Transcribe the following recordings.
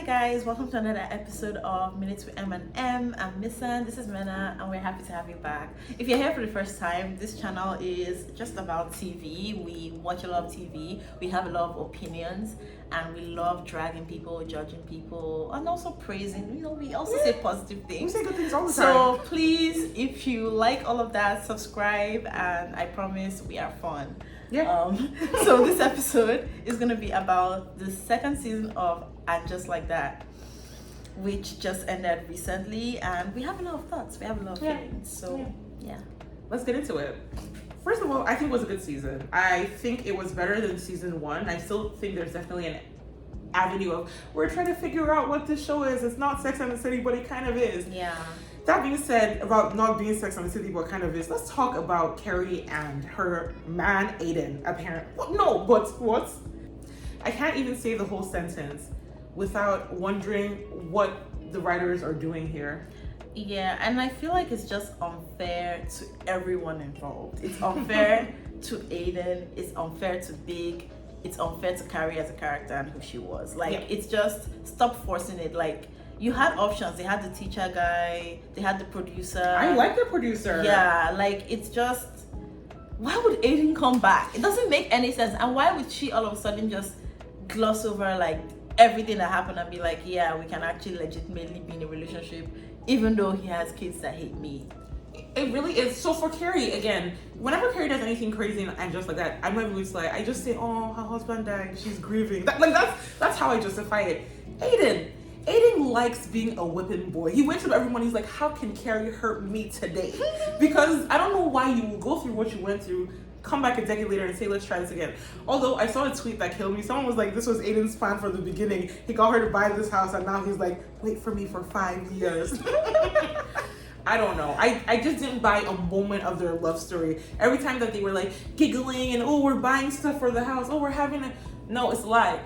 guys, welcome to another episode of Minutes with M and M. I'm Missan, this is Mena, and we're happy to have you back. If you're here for the first time, this channel is just about TV. We watch a lot of TV, we have a lot of opinions, and we love dragging people, judging people, and also praising. You know, we also say positive things. We say good things all the time. So please, if you like all of that, subscribe, and I promise we are fun. Yeah. So this episode is going to be about the second season of And Just Like That, which just ended recently, and we have a lot of thoughts, we have a lot of feelings. So yeah, let's get into it. First of all, I think it was a good season. I think it was better than season one. I still think there's definitely an avenue of we're trying to figure out what this show is. It's not Sex and the City, but it kind of is. Yeah. That being said, about not being Sex and the City, but kind of is, let's talk about Carrie and her man, Aidan, apparently. What? I can't even say the whole sentence without wondering what the writers are doing here. Yeah, and I feel like it's just unfair to everyone involved. It's unfair to Aidan, it's unfair to Big, it's unfair to Carrie as a character and who she was. It's just, stop forcing it. You had options. They had the teacher guy, they had the producer. I like the producer. Yeah, it's just, why would Aidan come back? It doesn't make any sense. And why would she all of a sudden just gloss over everything that happened and be like, yeah, we can actually legitimately be in a relationship, even though he has kids that hate me? It really is. So for Carrie, again, whenever Carrie does anything crazy and just like that, I'm not really I just say, oh, her husband died, she's grieving. That's how I justify it. Aidan likes being a whipping boy. He wakes up every morning, he's like, how can Carrie hurt me today? Because I don't know why you will go through what you went through, come back a decade later and say, let's try this again. Although I saw a tweet that killed me. Someone was like, this was Aidan's plan from the beginning. He got her to buy this house and now he's like, wait for me for 5 years. I don't know. I just didn't buy a moment of their love story. Every time that they were giggling and, oh, we're buying stuff for the house. Oh, we're having a... No, it's a lie.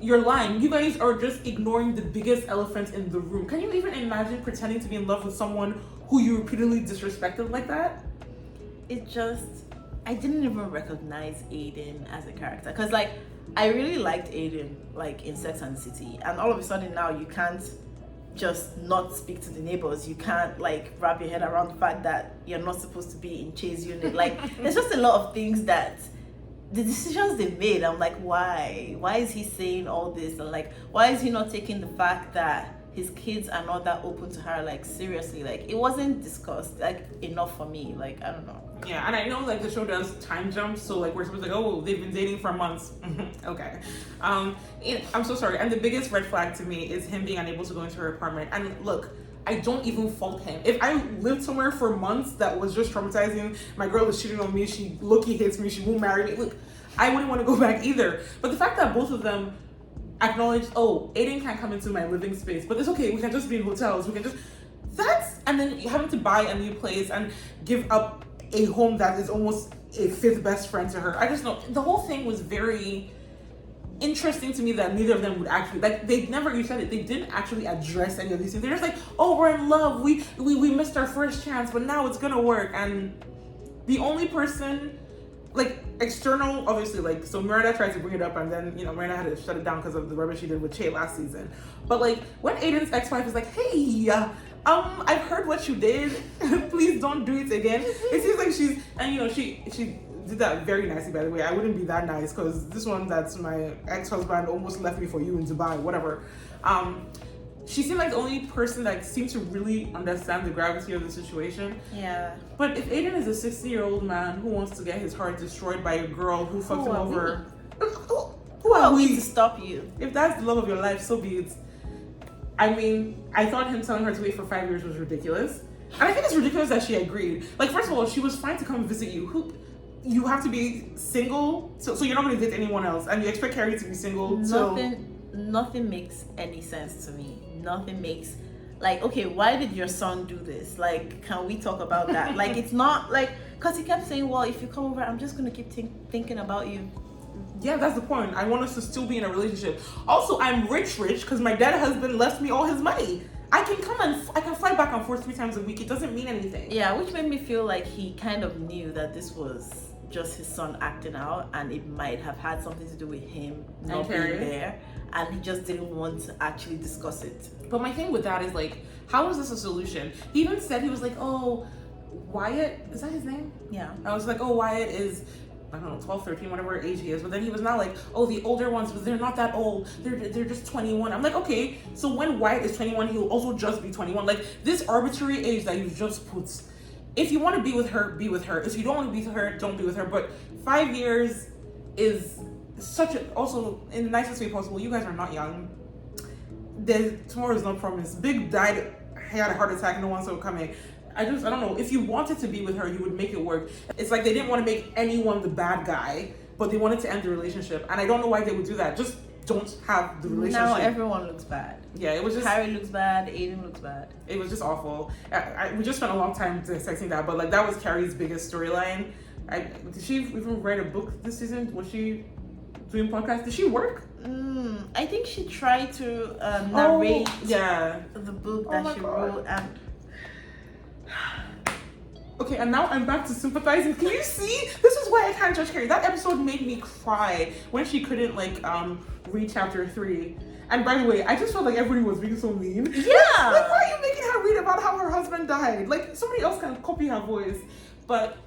You're lying. You guys are just ignoring the biggest elephant in the room. Can you even imagine pretending to be in love with someone who you repeatedly disrespected like that? I didn't even recognize Aidan as a character. Because I really liked Aidan in Sex and the City. And all of a sudden now you can't just not speak to the neighbors. You can't wrap your head around the fact that you're not supposed to be in Chase unit. There's just a lot of things that the decisions they made, I'm like, why is he saying all this? And why is he not taking the fact that his kids are not that open to her seriously? It wasn't discussed enough for me. I don't know. Yeah, and I know the show does time jumps, so we're supposed to oh, they've been dating for months. Okay. I'm so sorry. And the biggest red flag to me is him being unable to go into her apartment. And look, I don't even fault him. If I lived somewhere for months that was just traumatizing, my girl is cheating on me, she low-key hates me, she won't marry me. Look, I wouldn't want to go back either. But the fact that both of them acknowledge, oh, Aidan can't come into my living space, but it's okay, we can just be in hotels, we can just... And then having to buy a new place and give up a home that is almost a fifth best friend to her. I just know, the whole thing was very interesting to me that neither of them would actually, they never, you said it, they didn't actually address any of these things. They're just oh, we're in love, we missed our first chance, but now it's gonna work. And the only person, external, obviously, so Miranda tried to bring it up, and then, Miranda had to shut it down because of the rubbish she did with Che last season. But, when Aidan's ex-wife is hey, I've heard what you did, please don't do it again. It seems like she's, and, she did that very nicely, by the way. I wouldn't be that nice, because this one that's my ex-husband almost left me for you in Dubai, whatever. She seemed like the only person that seemed to really understand the gravity of the situation. Yeah. But if Aidan is a 60-year-old man who wants to get his heart destroyed by a girl who fucked him over, who are we to stop you? If that's the love of your life, so be it. I mean, I thought him telling her to wait for 5 years was ridiculous. And I think it's ridiculous that she agreed. First of all, she was fine to come visit you. You have to be single, so you're not going to date anyone else, and you expect Carrie to be single. Nothing makes any sense to me. Nothing makes okay, why did your son do this? Can we talk about that? It's not because he kept saying, well, if you come over, I'm just going to keep thinking about you. Yeah, that's the point. I want us to still be in a relationship. Also, I'm rich because my dead husband left me all his money. I can come and I can fly back and forth 3 times a week. It doesn't mean anything. Yeah, which made me feel like he kind of knew that this was just his son acting out, and it might have had something to do with him not being Carrie. there, and he just didn't want to actually discuss it. But my thing with that is like, how is this a solution? He even said, he was like, oh, Wyatt, is that his name? Yeah. I was like, oh, Wyatt is, I don't know, 12, 13, whatever age he is. But then he was now like, oh, the older ones, but they're not that old. They're just 21. I'm like, okay, so when Wyatt is 21, he'll also just be 21. Like, this arbitrary age that you've just put, if you want to be with her, be with her. If you don't want to be with her, don't be with her. But 5 years is such a, also in the nicest way possible, you guys are not young. Tomorrow is not promised. Big died, he had a heart attack, no one saw it coming. I don't know, if you wanted to be with her, you would make it work. It's like they didn't want to make anyone the bad guy, but they wanted to end the relationship. And I don't know why they would do that. Just don't have the relationship. Now everyone looks bad. Yeah, it was just... Carrie looks bad, Aidan looks bad. It was just awful. We just spent a long time dissecting that, but like that was Carrie's biggest storyline. Did she even write a book this season? Was she doing podcasts? Did she work? I think she tried to narrate the book that she wrote, and okay, and now I'm back to sympathizing. Can you see? This is why I can't judge Carrie. That episode made me cry when she couldn't like read chapter 3. And by the way, I just felt like everybody was being so mean. Yeah. Like, why are you making her read about how her husband died? Like, somebody else can copy her voice. But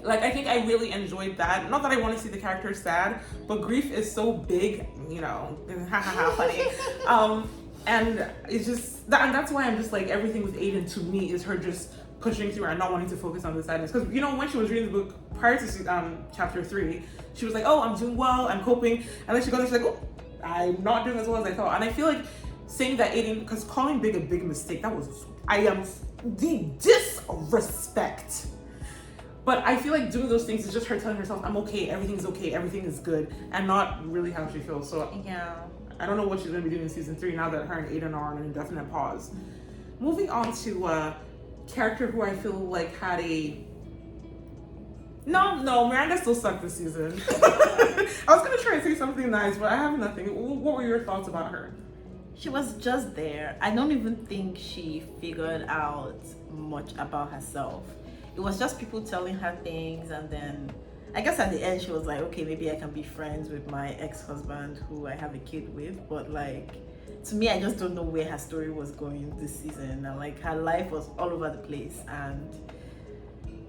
like, I think I really enjoyed that. Not that I want to see the character sad, but grief is so big, you know, funny. And it's just that, and that's why I'm just like, everything with Aidan to me is her just pushing through and not wanting to focus on the sadness. Because you know, when she was reading the book prior to chapter 3, she was like, oh, I'm doing well, I'm coping, and then she goes and she's like, oh, I'm not doing as well as I thought. And I feel like saying that Aidan, because calling Big a big mistake, that was, I am the disrespect. But I feel like doing those things is just her telling herself, I'm okay, everything's okay, everything is good, and not really how she feels. So yeah, I don't know what she's gonna be doing in season 3 now that her and Aidan are on an indefinite pause. Moving on to a character who I feel like had a no, Miranda still sucked this season. I was gonna try and say something nice, but I have nothing. What were your thoughts about her? She was just there. I don't even think she figured out much about herself. It was just people telling her things, and then I guess at the end she was like, okay, maybe I can be friends with my ex-husband who I have a kid with. But like, to me, I just don't know where her story was going this season, and like her life was all over the place. And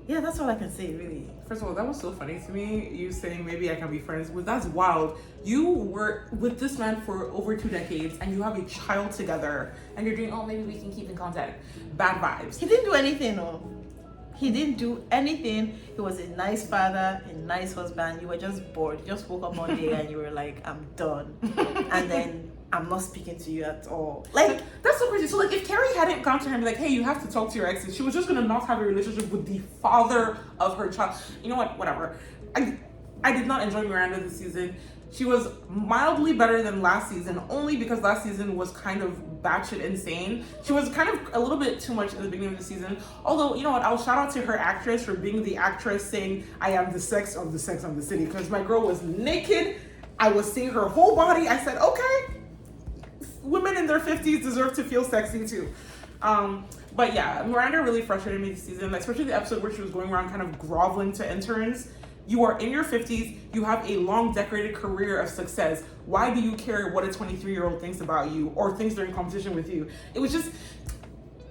yeah, that's all I can say, really. First of all, that was so funny to me, you saying maybe I can be friends with. That's wild. You were with this man for over 2 decades and you have a child together and you're doing, oh, maybe we can keep in contact. Bad vibes. He didn't do anything, no. He didn't do anything. He was a nice father, a nice husband. You were just bored. You just woke up one day and you were like, I'm done. And then I'm not speaking to you at all. Like, that's so crazy. So like, if Carrie hadn't gone to her and be like, hey, you have to talk to your exes, she was just gonna not have a relationship with the father of her child. You know what? Whatever. I did not enjoy Miranda this season. She was mildly better than last season, only because last season was kind of batshit insane. She was kind of a little bit too much in the beginning of the season. Although, you know what? I'll shout out to her actress for being the actress saying, I am the sex of the city. Because my girl was naked. I was seeing her whole body. I said, okay, women in their 50s deserve to feel sexy too. But yeah, Miranda really frustrated me this season, especially the episode where she was going around kind of groveling to interns. You are in your 50s, you have a long decorated career of success. Why do you care what a 23-year-old thinks about you or thinks they're in competition with you? It was just,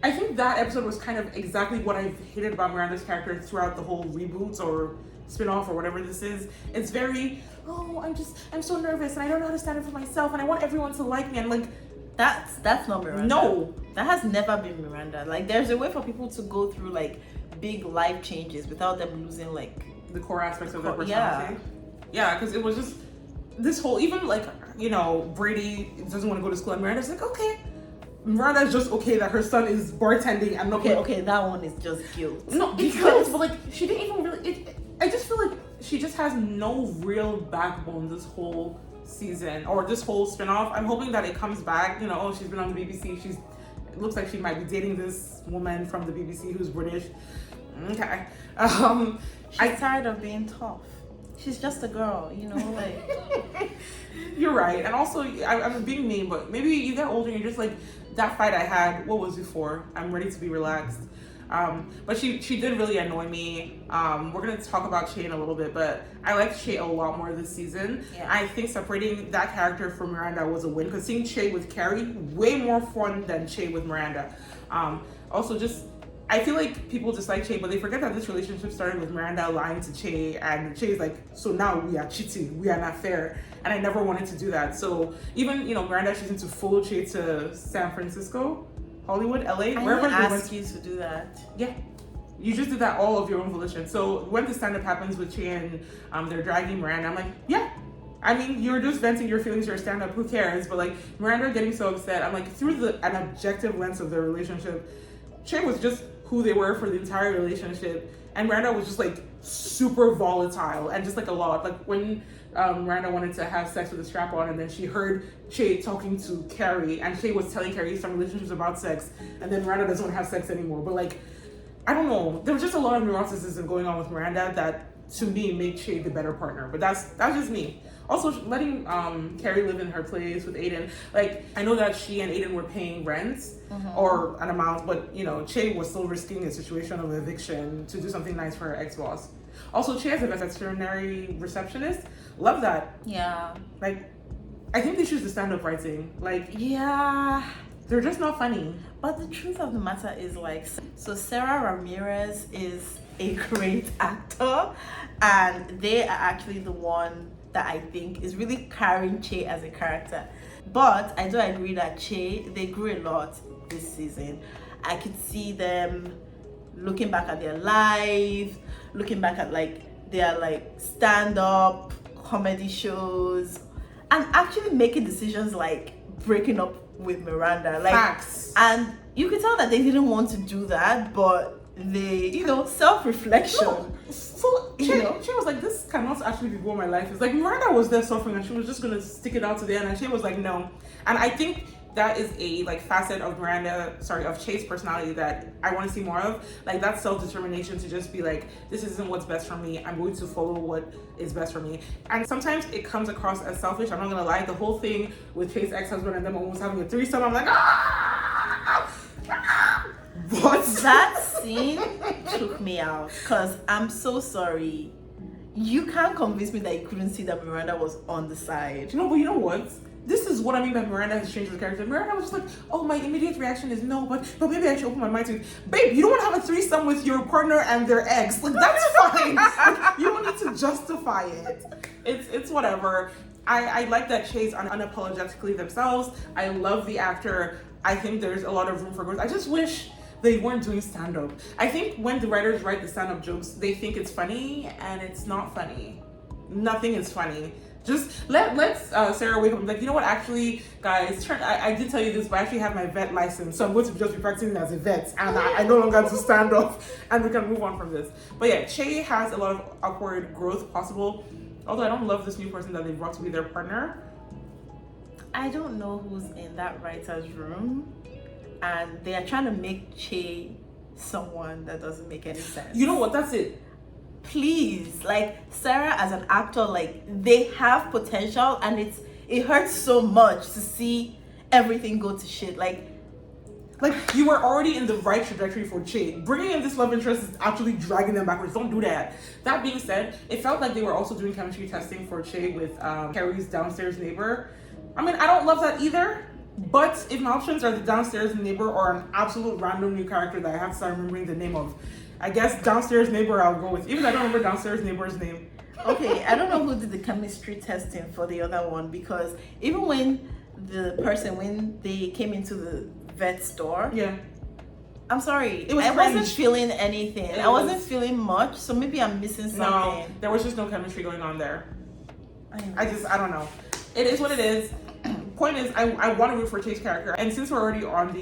I think that episode was kind of exactly what I hated about Miranda's character throughout the whole reboots or spin-off or whatever this is. It's very, oh, I'm so nervous and I don't know how to stand up for myself and I want everyone to like me. And like, that's not Miranda. No. That has never been Miranda. Like, there's a way for people to go through like big life changes without them losing like the core aspects of their personality. Yeah, because it was just this whole, even like, you know, Brady doesn't want to go to school and Miranda's like, okay. Miranda's just okay that her son is bartending and not okay, that one is just guilt. No, because but like she didn't even really I just feel like she just has no real backbone this whole season or this whole spin-off. I'm hoping that it comes back, you know, oh, she's been on the BBC, it looks like she might be dating this woman from the BBC who's British. Okay. She's tired of being tough. She's just a girl, you know, like. You're right. And also, I'm being mean, but maybe you get older and you're just like, that fight I had, what was it for? I'm ready to be relaxed. But she did really annoy me. We're gonna talk about Che in a little bit, but I liked Che a lot more this season. Yeah. I think separating that character from Miranda was a win, because seeing Che with Carrie, way more fun than Che with Miranda. Also, just I feel like people dislike Che, but they forget that this relationship started with Miranda lying to Che, and Che is like, so now we are cheating, we are not fair, and I never wanted to do that. So even Miranda choosing to follow Che to San Francisco, Hollywood, LA, wherever I they ask you to do that. Yeah, you just did that all of your own volition. So when the stand-up happens with Che and they're dragging Miranda, I'm like, yeah. I mean, you're just venting your feelings, your stand-up, who cares? But like Miranda getting so upset, I'm like, through an objective lens of their relationship, Che was just who they were for the entire relationship, and Miranda was just like super volatile and just like a lot. Like when Miranda wanted to have sex with a strap-on, and then she heard Che talking to Carrie, and Che was telling Carrie some relationships about sex, and then Miranda doesn't want to have sex anymore. But like, I don't know, there was just a lot of neuroticism going on with Miranda that to me made Che the better partner. But that's just me. Also, letting Carrie live in her place with Aidan. Like, I know that she and Aidan were paying rent or an amount, but Che was still risking a situation of eviction to do something nice for her ex-boss. Also, Che as a veterinary receptionist, love that. Yeah. Like, I think they choose the stand-up writing. Like, Yeah. they're just not funny. But the truth of the matter is, like, so Sarah Ramirez is a great actor, and they are actually the one that I think is really carrying Che as a character. But I do agree that Che, they grew a lot this season. I could see them looking back at their lives, looking back at like their like stand-up comedy shows, and actually making decisions like breaking up with Miranda. Like, Facts. and you could tell that they didn't want to do that, but they, self-reflection. No. So Che was like, this cannot actually be what my life is. Like, Miranda was there suffering, and she was just gonna stick it out to the end, and Che was like, no. And I think that is a like facet of of Che's personality that I want to see more of. Like, that self-determination to just be like, this isn't what's best for me, I'm going to follow what is best for me. And sometimes it comes across as selfish, I'm not gonna lie. The whole thing with Che's ex-husband and them almost having a threesome, I'm like, But that scene took me out, because I'm so sorry. You can't convince me that you couldn't see that Miranda was on the side. No, but you know what? This is what I mean by Miranda has changed the character. Miranda was just like, oh, my immediate reaction is no, but maybe I should open my mind to it. Babe, you don't want to have a threesome with your partner and their ex. Like, that's fine. Like, you don't need to justify it. It's whatever. I like that Che's unapologetically themselves. I love the actor. I think there's a lot of room for growth. I just wish they weren't doing stand-up. I think when the writers write the stand-up jokes, they think it's funny, and it's not funny. Nothing is funny. Just let's Sarah wake up and be like, you know what, actually, guys, I did tell you this, but I actually have my vet license, so I'm going to just be practicing as a vet, and I no longer have to stand up, and we can move on from this. But yeah, Che has a lot of upward growth possible, although I don't love this new person that they brought to be their partner. I don't know who's in that writer's room, and they are trying to make Che someone that doesn't make any sense. You know what, that's it. Please, like, Sarah as an actor, like, they have potential, and it hurts so much to see everything go to shit. Like you were already in the right trajectory for Che. Bringing in this love interest is actually dragging them backwards. Don't do that. That being said, it felt like they were also doing chemistry testing for Che with Carrie's downstairs neighbor. I mean, I don't love that either, but if my options are the downstairs neighbor or an absolute random new character that I have to start remembering the name of, I guess downstairs neighbor I'll go with, even though I don't remember downstairs neighbor's name. Okay, I don't know who did the chemistry testing for the other one, because even when they came into the vet store, yeah, I'm sorry, it was I cringe. wasn't feeling anything. I wasn't feeling much, so maybe I'm missing something. No, there was just no chemistry going on there. I don't know. It is what it is. Point is, I want to root for Che's character, and since we're already on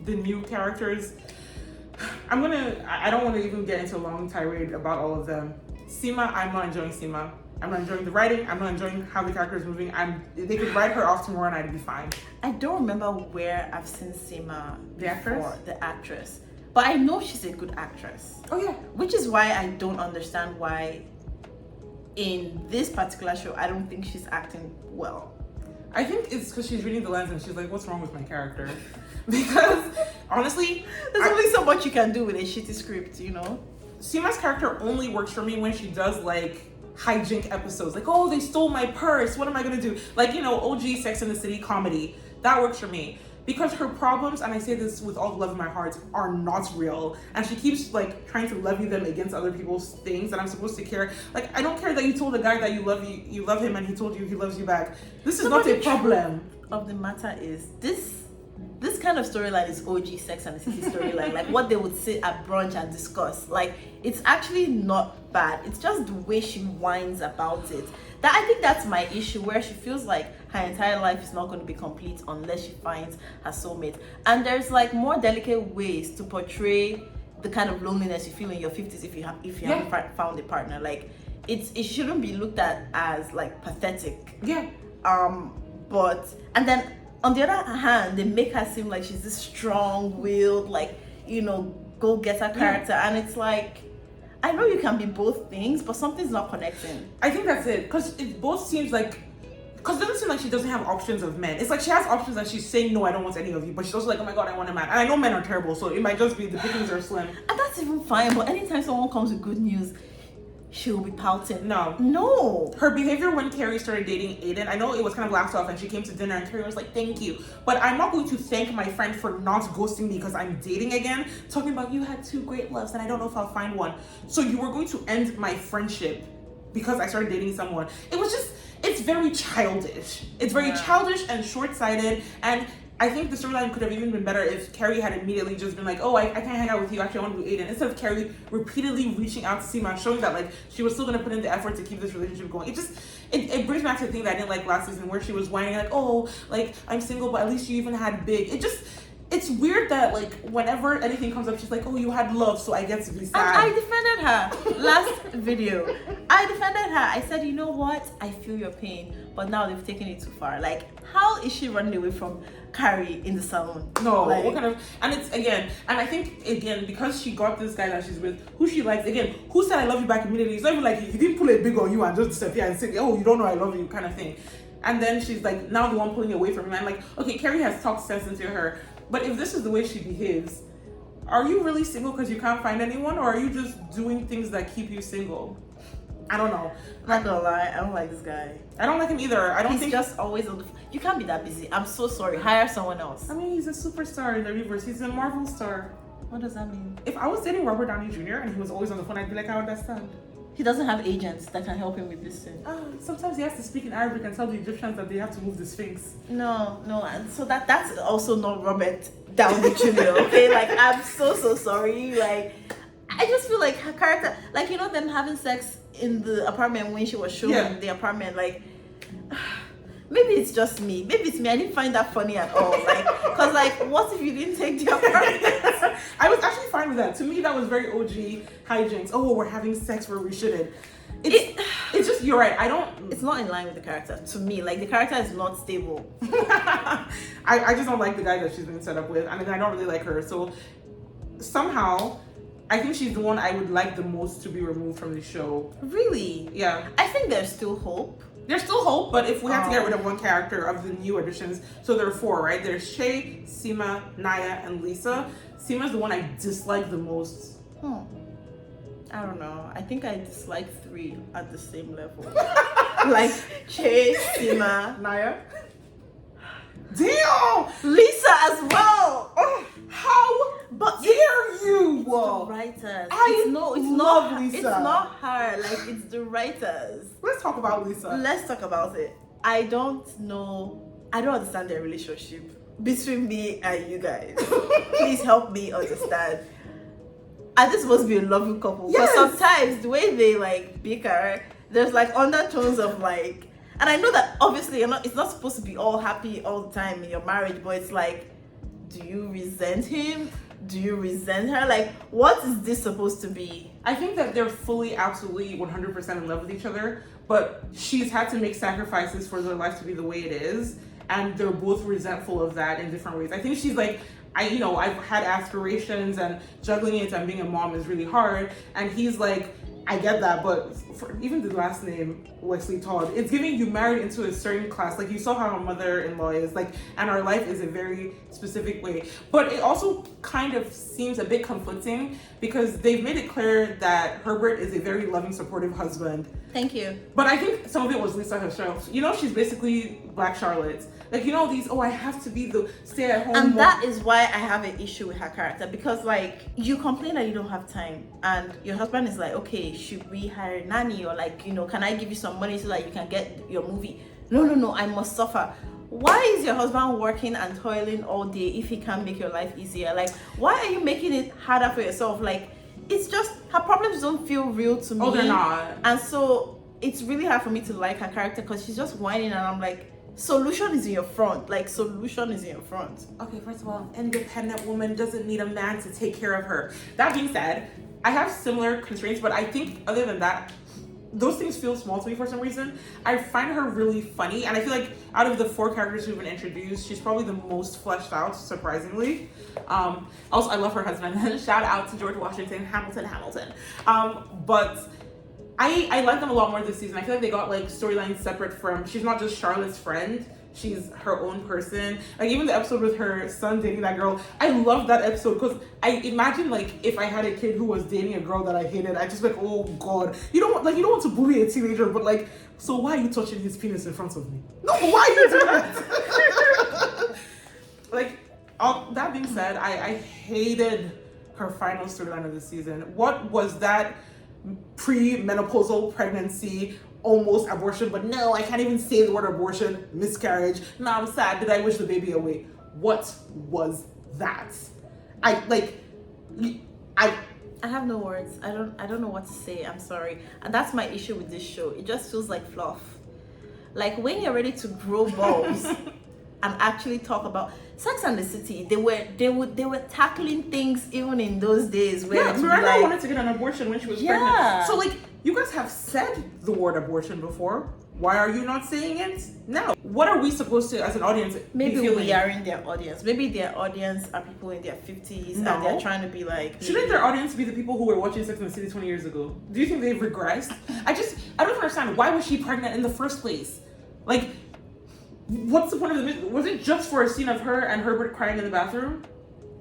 the new characters, I don't want to even get into a long tirade about all of them. Seema, I'm not enjoying Seema. I'm not enjoying the writing. I'm not enjoying how the character is moving. They could write her off tomorrow and I'd be fine. I don't remember where I've seen Seema The actress? before, the actress. But I know she's a good actress. Oh yeah. Which is why I don't understand why in this particular show, I don't think she's acting well. I think it's because she's reading the lens and she's like, what's wrong with my character? Because honestly, there's only so much you can do with a shitty script, you know. Seema's character only works for me when she does like hijink episodes, like, oh, they stole my purse, what am I gonna do? Like, you know, OG Sex and the City comedy. That works for me. Because her problems, and I say this with all the love in my heart, are not real. And she keeps like trying to levy them against other people's things that I'm supposed to care. Like, I don't care that you told a guy that you love him and he told you he loves you back. This is not a problem. Of the matter is this kind of storyline is OG Sex and the City storyline. Like what they would sit at brunch and discuss. Like it's actually not bad. It's just the way she whines about it. That I think that's my issue, where she feels like her entire life is not going to be complete unless she finds her soulmate. And there's like more delicate ways to portray the kind of loneliness you feel in your 50s if you haven't found a partner. Like it shouldn't be looked at as like pathetic. Yeah. But and then on the other hand, they make her seem like she's this strong-willed, like, you know, go-getter character, and it's like, I know you can be both things, but something's not connecting. I think that's it, because it both seems like, because it doesn't seem like she doesn't have options of men. It's like she has options and she's saying, no, I don't want any of you, but she's also like, oh my god, I want a man. And I know men are terrible, so it might just be the pickings are slim. And that's even fine, but anytime someone comes with good news, she'll be pouting. No. Her behavior when Carrie started dating Aidan, I know it was kind of laughed off and she came to dinner and Carrie was like, thank you. But I'm not going to thank my friend for not ghosting me because I'm dating again. Talking about you had 2 great loves and I don't know if I'll find one. So you were going to end my friendship because I started dating someone. It's very childish. It's very childish and short-sighted, and I think the storyline could have even been better if Carrie had immediately just been like, oh, I can't hang out with you, actually I want to do Aidan. Instead of Carrie repeatedly reaching out to Seema, showing that like she was still going to put in the effort to keep this relationship going. It brings back to the thing that I didn't like last season, where she was whining like, oh, like I'm single, but at least you even had big. It's weird that like whenever anything comes up, she's like, oh, you had love, so I get to be sad. And I defended her last video. I defended her. I said, you know what? I feel your pain, but now they've taken it too far. Like, how is she running away from Carrie in the salon? No, like, what kind of, and it's again, and I think again, because she got this guy that she's with, who she likes, again, who said I love you back immediately? It's not even like he didn't pull a big on you and just disappear and say, oh, you don't know I love you kind of thing. And then she's like, now the one pulling away from him. I'm like, okay, Carrie has talked sense into her, but if this is the way she behaves, are you really single because you can't find anyone, or are you just doing things that keep you single? I don't know. Not gonna lie, I don't like this guy. I don't like him either. He's just always on the. You can't be that busy. I'm so sorry. Hire someone else. I mean, he's a superstar in the reverse. He's a Marvel star. What does that mean? If I was dating Robert Downey Jr. and he was always on the phone, I'd be like, I understand. He doesn't have agents that can help him with this thing. Sometimes he has to speak in Arabic and tell the Egyptians that they have to move the Sphinx. No, and so that's also not Robert Downey Jr. Okay, like I'm so sorry. Like I just feel like her character, like, you know, them having sex in the apartment when she was showing the apartment, like. Maybe it's just me. Maybe it's me. I didn't find that funny at all. Like, cause like, what if you didn't take the apartment? I was actually fine with that. To me, that was very OG hijinks. Oh, we're having sex where we shouldn't. It's just, you're right. It's not in line with the character. To me, like the character is not stable. I just don't like the guy that she's been set up with. I mean, I don't really like her. So somehow, I think she's the one I would like the most to be removed from the show. Really? Yeah. I think there's still hope. There's still hope, but if we have to get rid of one character of the new additions, so there are 4, right? There's Shay, Seema, Naya, and Lisa. Seema's the one I dislike the most. I don't know. I think I dislike 3 at the same level. Like Shay, Seema, Naya. Damn! Lisa as well! How dare you? It's the writers. It's not Lisa. It's not her. Like, it's the writers. Let's talk about Lisa. Let's talk about it. I don't understand their relationship between me and you guys. Please help me understand. Are they supposed to be a loving couple? Because sometimes the way they like bicker, there's like undertones of like, and I know that obviously it's not supposed to be all happy all the time in your marriage, but it's like, do you resent him? Do you resent her? Like, what is this supposed to be? I think that they're fully, absolutely 100% in love with each other, but she's had to make sacrifices for their life to be the way it is, and they're both resentful of that in different ways. I think she's like, I've had aspirations, and juggling it and being a mom is really hard, and he's like, I get that, but for even the last name, Wesley Todd, it's giving you married into a certain class. Like, you saw how our mother-in-law is, like, and our life is a very specific way. But it also kind of seems a bit conflicting because they've made it clear that Herbert is a very loving, supportive husband. Thank you. But I think some of it was Lisa herself. You know, she's basically Black Charlotte. Like, you know, these, I have to be the stay-at-home And mom. that is why I have an issue with her character, because like, you complain that you don't have time and your husband is like, okay, should we hire a nanny, or like, you know, can I give you some money so that you can get your movie? No, I must suffer. Why is your husband working and toiling all day if he can't make your life easier? Like, why are you making it harder for yourself? Like, it's just, her problems don't feel real to me. Oh, they're not. And so it's really hard for me to like her character because she's just whining and I'm like, solution is in your front. Like, solution is in your front. Okay, first of all, independent woman doesn't need a man to take care of her. That being said, I have similar constraints, but I think other than that, those things feel small to me for some reason. I find her really funny, and I feel like out of the 4 characters who've been introduced, she's probably the most fleshed out, surprisingly. Also, I love her husband. Shout out to George Washington, Hamilton. But I like them a lot more this season. I feel like they got like storylines separate from, she's not just Charlotte's friend, she's her own person. Like, even the episode with her son dating that girl, I love that episode because I imagine like if I had a kid who was dating a girl that I hated, I just like, oh god, you don't want to bully a teenager, but like, so why are you touching his penis in front of me? No, why are you doing that? Like, that being said, I hated her final storyline of the season. What was that pre-menopausal pregnancy, almost abortion, but no, I can't even say the word abortion, miscarriage, no, I'm sad, did I wish the baby away? What was that? I have no words. I don't know what to say. I'm sorry. And that's my issue with this show. It just feels like fluff. Like, when you're ready to grow balls and actually talk about Sex and the City, they were tackling things even in those days where Miranda wanted to get an abortion when she was Yeah. pregnant. So like, you guys have said the word abortion before. Why are you not saying it now? What are we supposed to, as an audience, maybe be feeling? we are in their audience. Maybe their audience are people in their 50s No. and they're trying to be like, Shouldn't their audience be the people who were watching Sex and the City 20 years ago? Do you think they've regressed? I don't understand. Why was she pregnant in the first place? Like, what's the point of the movie? Was it just for a scene of her and Herbert crying in the bathroom?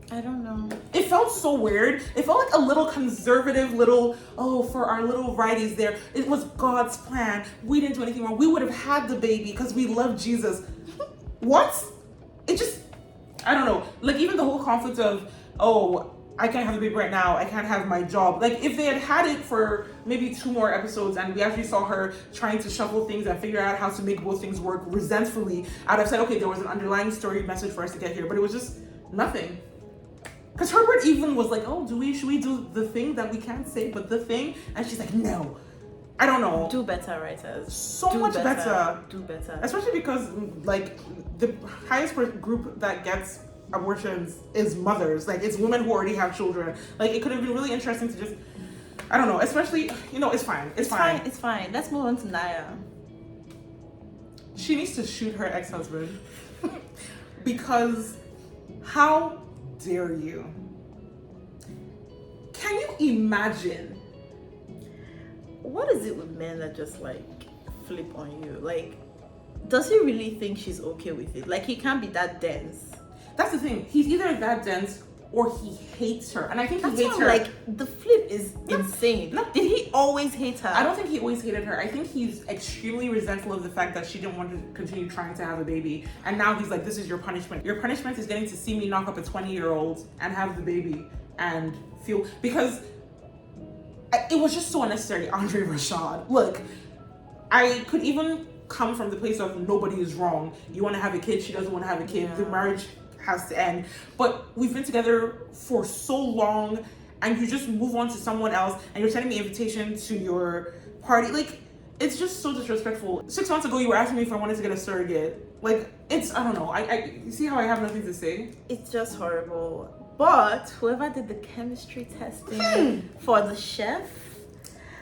I don't know. It felt so weird. It felt like a little conservative for our little righties there. It was God's plan. We didn't do anything wrong. We would have had the baby because we love Jesus. What? It just, I don't know. Like, even the whole conflict of, I can't have the baby right now, I can't have my job. Like, if they had it for maybe 2 more episodes and we actually saw her trying to shuffle things and figure out how to make both things work resentfully, I'd have said, okay, there was an underlying story message for us to get here, but it was just nothing. Because Herbert even was like, should we do the thing that we can't say, but the thing? And she's like, no. I don't know. Do better, writers. Do much better. Do better. Especially because, like, the highest group that gets abortions is mothers. Like, it's women who already have children. Like, it could have been really interesting to just, I don't know, especially, it's fine. It's fine. It's fine. Let's move on to Naya. She needs to shoot her ex-husband. Because how dare you? Can you imagine? What is it with men that just like flip on you? Like, does he really think she's okay with it? Like, he can't be that dense. That's the thing. He's either that dense or he hates her. And I think That's he hates why, her. like, the flip is insane. Did he always hate her? I don't think he always hated her. I think he's extremely resentful of the fact that she didn't want to continue trying to have a baby. And now he's like, this is your punishment. Your punishment is getting to see me knock up a 20-year-old and have the baby and feel... Because it was just so unnecessary, Andre Rashad. Look, I could even come from the place of nobody is wrong. You want to have a kid, she doesn't want to have a kid. The marriage has to end. But we've been together for so long and you just move on to someone else and you're sending me an invitation to your party. Like, it's just so disrespectful. 6 months ago, you were asking me if I wanted to get a surrogate. Like, it's, I don't know. You see how I have nothing to say? It's just horrible. But whoever did the chemistry testing for the chef,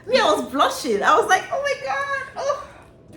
I was blushing. I was like, oh my God. Oh.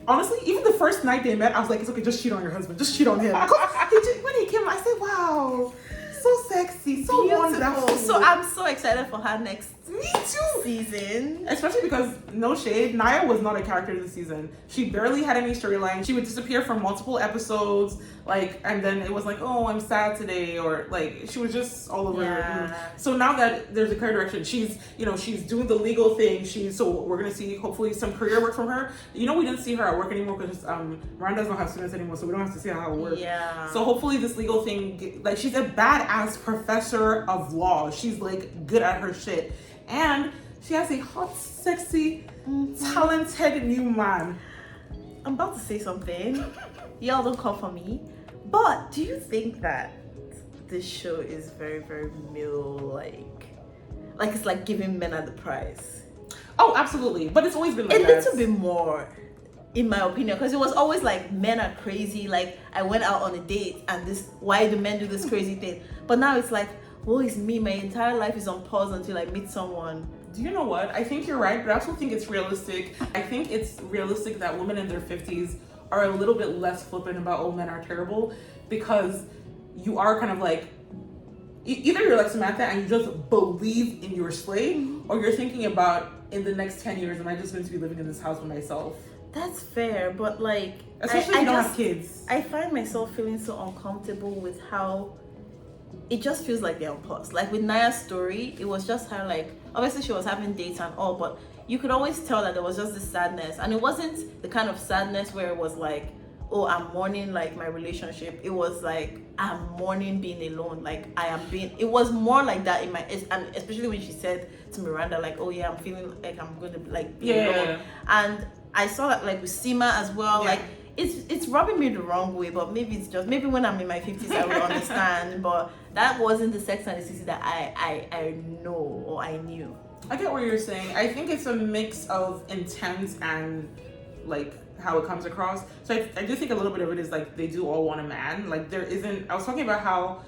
Honestly, even the first night they met, I was like, it's okay, just cheat on your husband. Just cheat on him. When he came, I said, wow, so sexy, so Beautiful. wonderful. So I'm so excited for her next Me too. season. Especially because, no shade, Naya was not a character this season. She barely had any storyline. She would disappear for multiple episodes, like, and then it was like, oh, I'm sad today, or like, she was just all over. Yeah. So now that there's a clear direction, she's doing the legal thing. So we're gonna see hopefully some career work from her. We didn't see her at work anymore because Miranda doesn't have students anymore, so we don't have to see how it works. Yeah. So hopefully this legal thing, like, she's a badass professor of law. She's like good at her shit, and she has a hot, sexy, talented new man. I'm about to say something. Y'all don't come for me. But do you think that this show is very, very male, like it's like giving men at the prize? Oh, absolutely. But it's always been like a that. little bit more, in my opinion, because it was always like men are crazy. Like, I went out on a date and why do men do this crazy thing? But now it's like, woe is me, my entire life is on pause until I meet someone. Do you know what? I think you're right, but I also think it's realistic. I think it's realistic that women in their 50s are a little bit less flippant about, oh, men are terrible, because you are kind of like, either you're like Samantha and you just believe in your slay, or you're thinking about, in the next 10 years, am I just going to be living in this house by myself? That's fair, but like, especially if you don't have kids. I find myself feeling so uncomfortable with how it just feels like they're on pause. Like with Naya's story, it was just her, like, obviously she was having dates and all, but you could always tell that there was just this sadness, and it wasn't the kind of sadness where it was like, oh, I'm mourning like my relationship. It was like, I'm mourning being alone. Like, it was more like that in and especially when she said to Miranda, like, oh yeah, I'm feeling like I'm going to like be alone. And I saw that like with Seema as well. Yeah. Like, it's rubbing me the wrong way, but maybe when I'm in my 50s I will understand. But that wasn't the Sex and the City that I know or I knew. I get what you're saying. I think it's a mix of intense and like how it comes across. So I do think a little bit of it is like they do all want a man. Like, there isn't. I was talking about how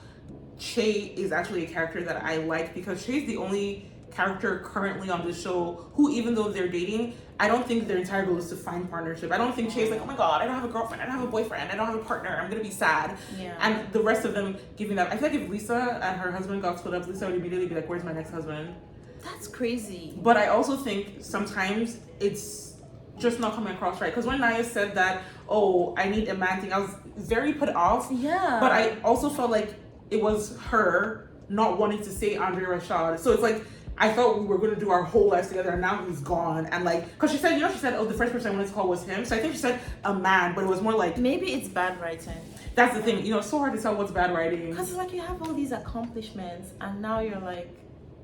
Che is actually a character that I like, because Che's the only character currently on the show who, even though they're dating, I don't think their entire goal is to find partnership. I don't think Che's like, oh my god, I don't have a girlfriend, I don't have a boyfriend, I don't have a partner, I'm gonna be sad. Yeah. And the rest of them giving that. I feel like if Lisa and her husband got split up, Lisa would immediately be like, where's my next husband? That's crazy. But I also think sometimes it's just not coming across right. Because when Naya said that, oh, I need a man thing, I was very put off. Yeah. But I also felt like it was her not wanting to say Andre Rashad. So it's like, I thought we were going to do our whole lives together, and now he's gone. And like, because she said, oh, the first person I wanted to call was him. So I think she said a man, but it was more like, maybe it's bad writing. That's the thing. It's so hard to tell what's bad writing. Because it's like you have all these accomplishments, and now you're like,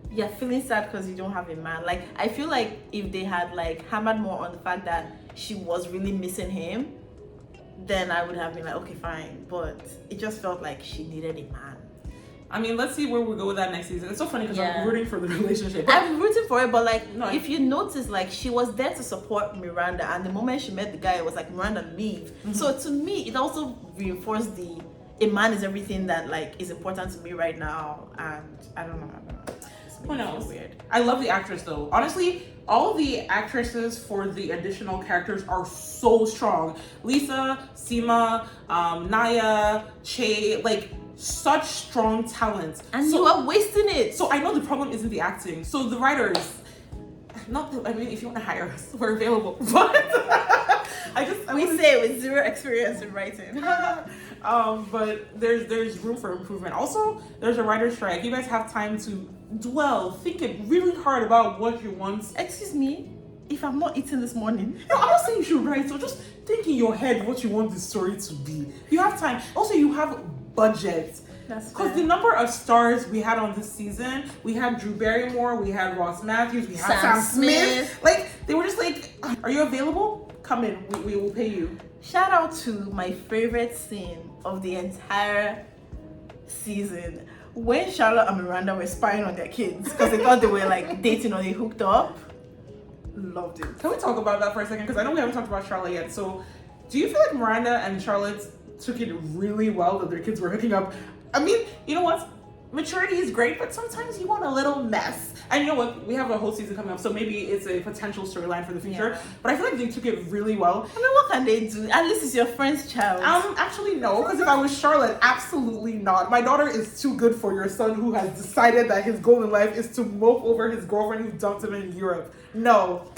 you're feeling sad because you don't have a man. Like, I feel like if they had like hammered more on the fact that she was really missing him, then I would have been like, okay, fine. But it just felt like she needed a man. I mean, let's see where we go with that next season. It's so funny because I'm rooting for the relationship. I'm rooting for it, but like, if you notice, like, she was there to support Miranda, and the moment she met the guy, it was like, Miranda, leave. Mm-hmm. So to me, it also reinforced a man is everything that like is important to me right now, and I don't know. Who knows? Weird. I love the actress though. Honestly, all the actresses for the additional characters are so strong. Lisa, Seema, Naya, Che, like, such strong talent. And you are wasting it. So I know the problem isn't the acting. So the writers, if you want to hire us, we're available. But we say with zero experience in writing. But there's room for improvement. Also, there's a writer's strike. You guys have time to think really hard about what you want. Excuse me, if I'm not eating this morning. No, I'm not saying you should write, so just think in your head what you want the story to be. You have time. Also, you have budget. Because the number of stars we had on this season, we had Drew Barrymore, we had Ross Matthews, we had Sam Smith. Like, they were just like, are you available? Come in, we will pay you. Shout out to my favorite scene of the entire season, when Charlotte and Miranda were spying on their kids because they thought they were like dating or they hooked up. Loved it. Can we talk about that for a second? Because I know we haven't talked about Charlotte yet. So, do you feel like Miranda and Charlotte took it really well that their kids were hooking up? I mean, you know what? maturity is great, but sometimes you want a little mess. And you know what? We have a whole season coming up, so maybe it's a potential storyline for the future. Yeah. But I feel like they took it really well. I mean, what can they do? At least it's your friend's child. Actually no, because if I was Charlotte, absolutely not. My daughter is too good for your son who has decided that his goal in life is to mope over his girlfriend who dumped him in Europe. No.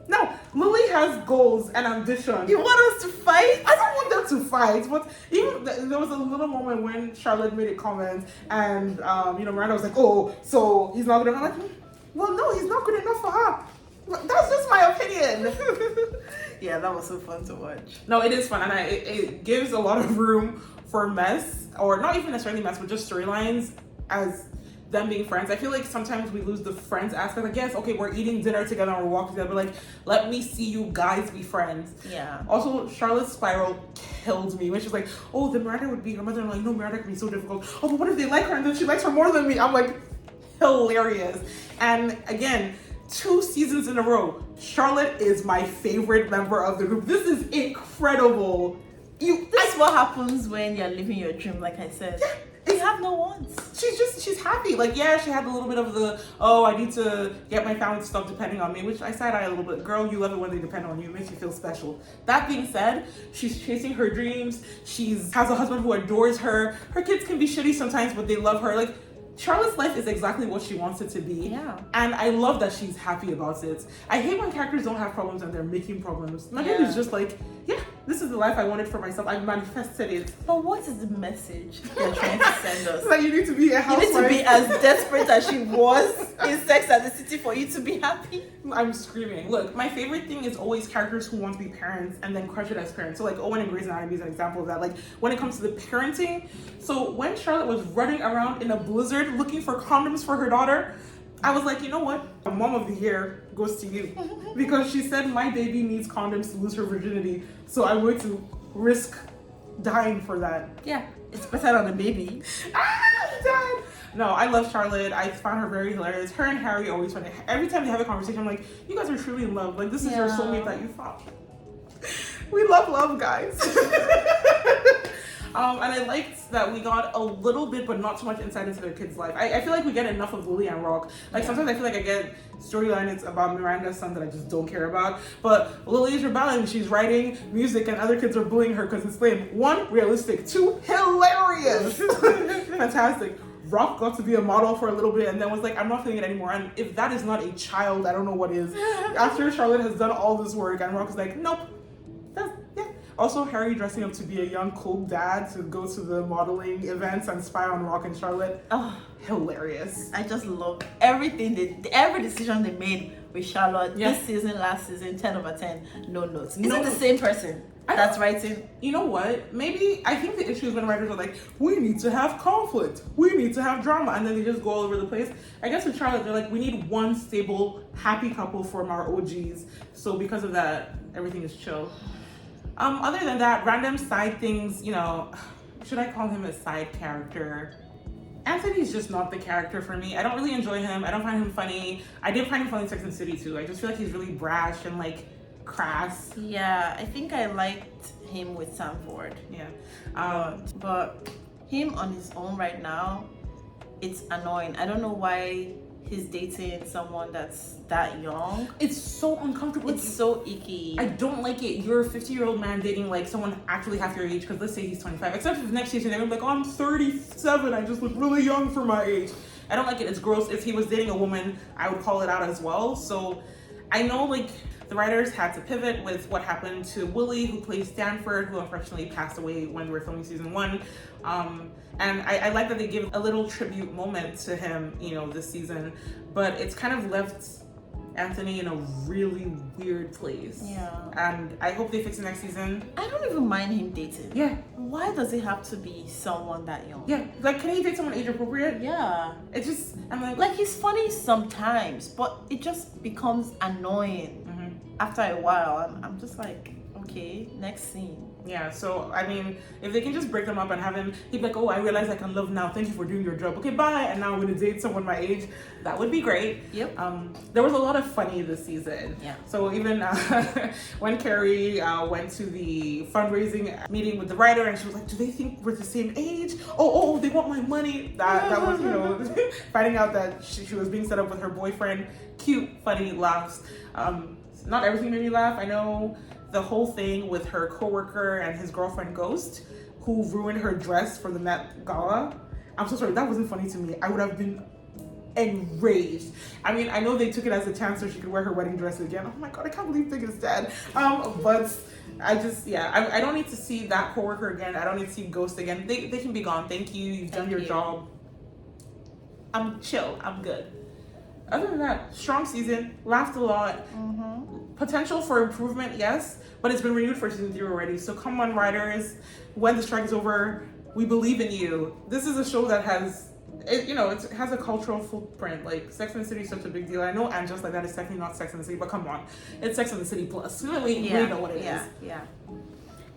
No, Lily has goals and ambition. You want us to fight? I don't want them to fight, but even there was a little moment when Charlotte made a comment, and Miranda was like, "Oh, so he's not good enough." I'm like, well, no, he's not good enough for her. That's just my opinion. Yeah, that was so fun to watch. No, it is fun, and it gives a lot of room for mess, or not even necessarily mess, but just storylines as them being friends. I feel like sometimes we lose the friends aspect. Like, yes, okay, we're eating dinner together and we're walking together, but like, let me see you guys be friends. Yeah. Also, Charlotte's spiral killed me when she's like, oh, then Miranda would be her mother. I'm like, no, Miranda can be so difficult. Oh, but what if they like her and then she likes her more than me? I'm like, hilarious. And again, 2 seasons in a row, Charlotte is my favorite member of the group. This is incredible. This is what happens when you're living your dream, like I said. Yeah. You have no wants. She's happy. Like, yeah, she had a little bit of the, oh, I need to get my family to stop depending on me, which I side-eye a little bit. Girl, you love it when they depend on you. It makes you feel special. That being said, she's chasing her dreams. Has a husband who adores her. Her kids can be shitty sometimes, but they love her. Like, Charlotte's life is exactly what she wants it to be. Yeah. And I love that she's happy about it. I hate when characters don't have problems and they're making problems. Miranda is just like, yeah, this is the life I wanted for myself. I manifested it. But what is the message they're trying to send us? Like, you need to be a housewife. You need to be as desperate as she was in Sex and the City for you to be happy. I'm screaming. Look, my favorite thing is always characters who want to be parents and then crush it as parents. So like Owen and Grey's Anatomy is an example of that. Like when it comes to the parenting. So when Charlotte was running around in a blizzard looking for condoms for her daughter, I was like, you know what? Mom of the year goes to you. Because she said my baby needs condoms to lose her virginity. So I'm going to risk dying for that. Yeah, it's better than a baby. I'm dead. No, I love Charlotte. I found her very hilarious. Her and Harry always funny. Every time they have a conversation, I'm like, you guys are truly in love. Like, this is your soulmate that you found. We love, guys. And I liked that we got a little bit, but not too much insight into their kids' life. I feel like we get enough of Lily and Rock. Like, sometimes I feel like I get storylines about Miranda's son that I just don't care about. But Lily is rebelling. She's writing music and other kids are bullying her because it's lame. 1, realistic. 2, hilarious. Fantastic. Rock got to be a model for a little bit and then was like, I'm not feeling it anymore. And if that is not a child, I don't know what is. After Charlotte has done all this work and Rock is like, nope. Yeah. Also, Harry dressing up to be a young, cool dad to go to the modeling events and spy on Rock and Charlotte. Oh, hilarious. I just love everything, every decision they made with Charlotte. Yeah. This season, last season, 10 over 10, no notes. Is it the same person that's writing? You know what? Maybe, I think the issue is when writers are like, we need to have conflict. We need to have drama. And then they just go all over the place. I guess with Charlotte, they're like, we need one stable, happy couple from our OGs. So because of that, everything is chill. Other than that, random side things, should I call him a side character? Anthony's just not the character for me. I don't really enjoy him. I don't find him funny. I did find him funny in Sex and the City too. I just feel like he's really brash and like crass. Yeah, I think I liked him with Sanford. Yeah. But him on his own right now, it's annoying. I don't know why he's dating someone that's that young. It's so uncomfortable. It's so icky. I don't like it. You're a 50-year-old man dating like someone actually half your age, because let's say he's 25. Except if next season they're gonna be like, oh, I'm 37. I just look really young for my age. I don't like it. It's gross. If he was dating a woman, I would call it out as well. So I know like the writers had to pivot with what happened to Willie, who plays Stanford, who unfortunately passed away when we were filming season 1. And I like that they give a little tribute moment to him, this season. But it's kind of left Anthony in a really weird place. Yeah. And I hope they fix it next season. I don't even mind him dating. Yeah. Why does it have to be someone that young? Yeah. Like, can he date someone age appropriate? Yeah. It just, I'm like he's funny sometimes, but it just becomes annoying after a while. I'm just like, okay, next scene. Yeah, so I mean, if they can just break them up and have him, he'd be like, oh, I realize I can love now. Thank you for doing your job. Okay, bye. And now I'm gonna date someone my age. That would be great. Yep. There was a lot of funny this season. Yeah. So even when Carrie went to the fundraising meeting with the writer, and she was like, do they think we're the same age? Oh, they want my money. That was, you know, finding out that she was being set up with her boyfriend. Cute, funny laughs. Not everything made me laugh. I know the whole thing with her coworker and his girlfriend Ghost, who ruined her dress for the Met Gala. I'm so sorry, that wasn't funny to me. I would have been enraged. I mean, I know they took it as a chance so she could wear her wedding dress again. Oh my god, I can't believe Thing is dead. But I just, I don't need to see that coworker again. I don't need to see Ghost again. They can be gone. Thank you. You've done your job. I'm chill. I'm good. Other than that, strong season. Laughed a lot. Potential for improvement, yes, but it's been renewed for season 3 already. So come on, writers, when the strike is over, we believe in you. This is a show that has, it has a cultural footprint. Like Sex and the City is such a big deal. I know And Just Like That is technically not Sex and the City, but come on, it's Sex and the City plus. We know what it is. Yeah.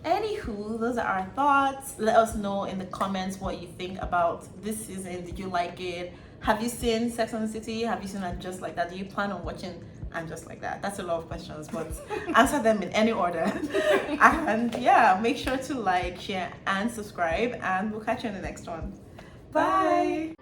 Anywho, those are our thoughts. Let us know in the comments what you think about this season. Did you like it? Have you seen Sex and the City? Have you seen And Just Like That? Do you plan on watching And Just Like That? That's a lot of questions, but answer them in any order. And yeah, make sure to like, share, and subscribe, and we'll catch you in the next one. Bye.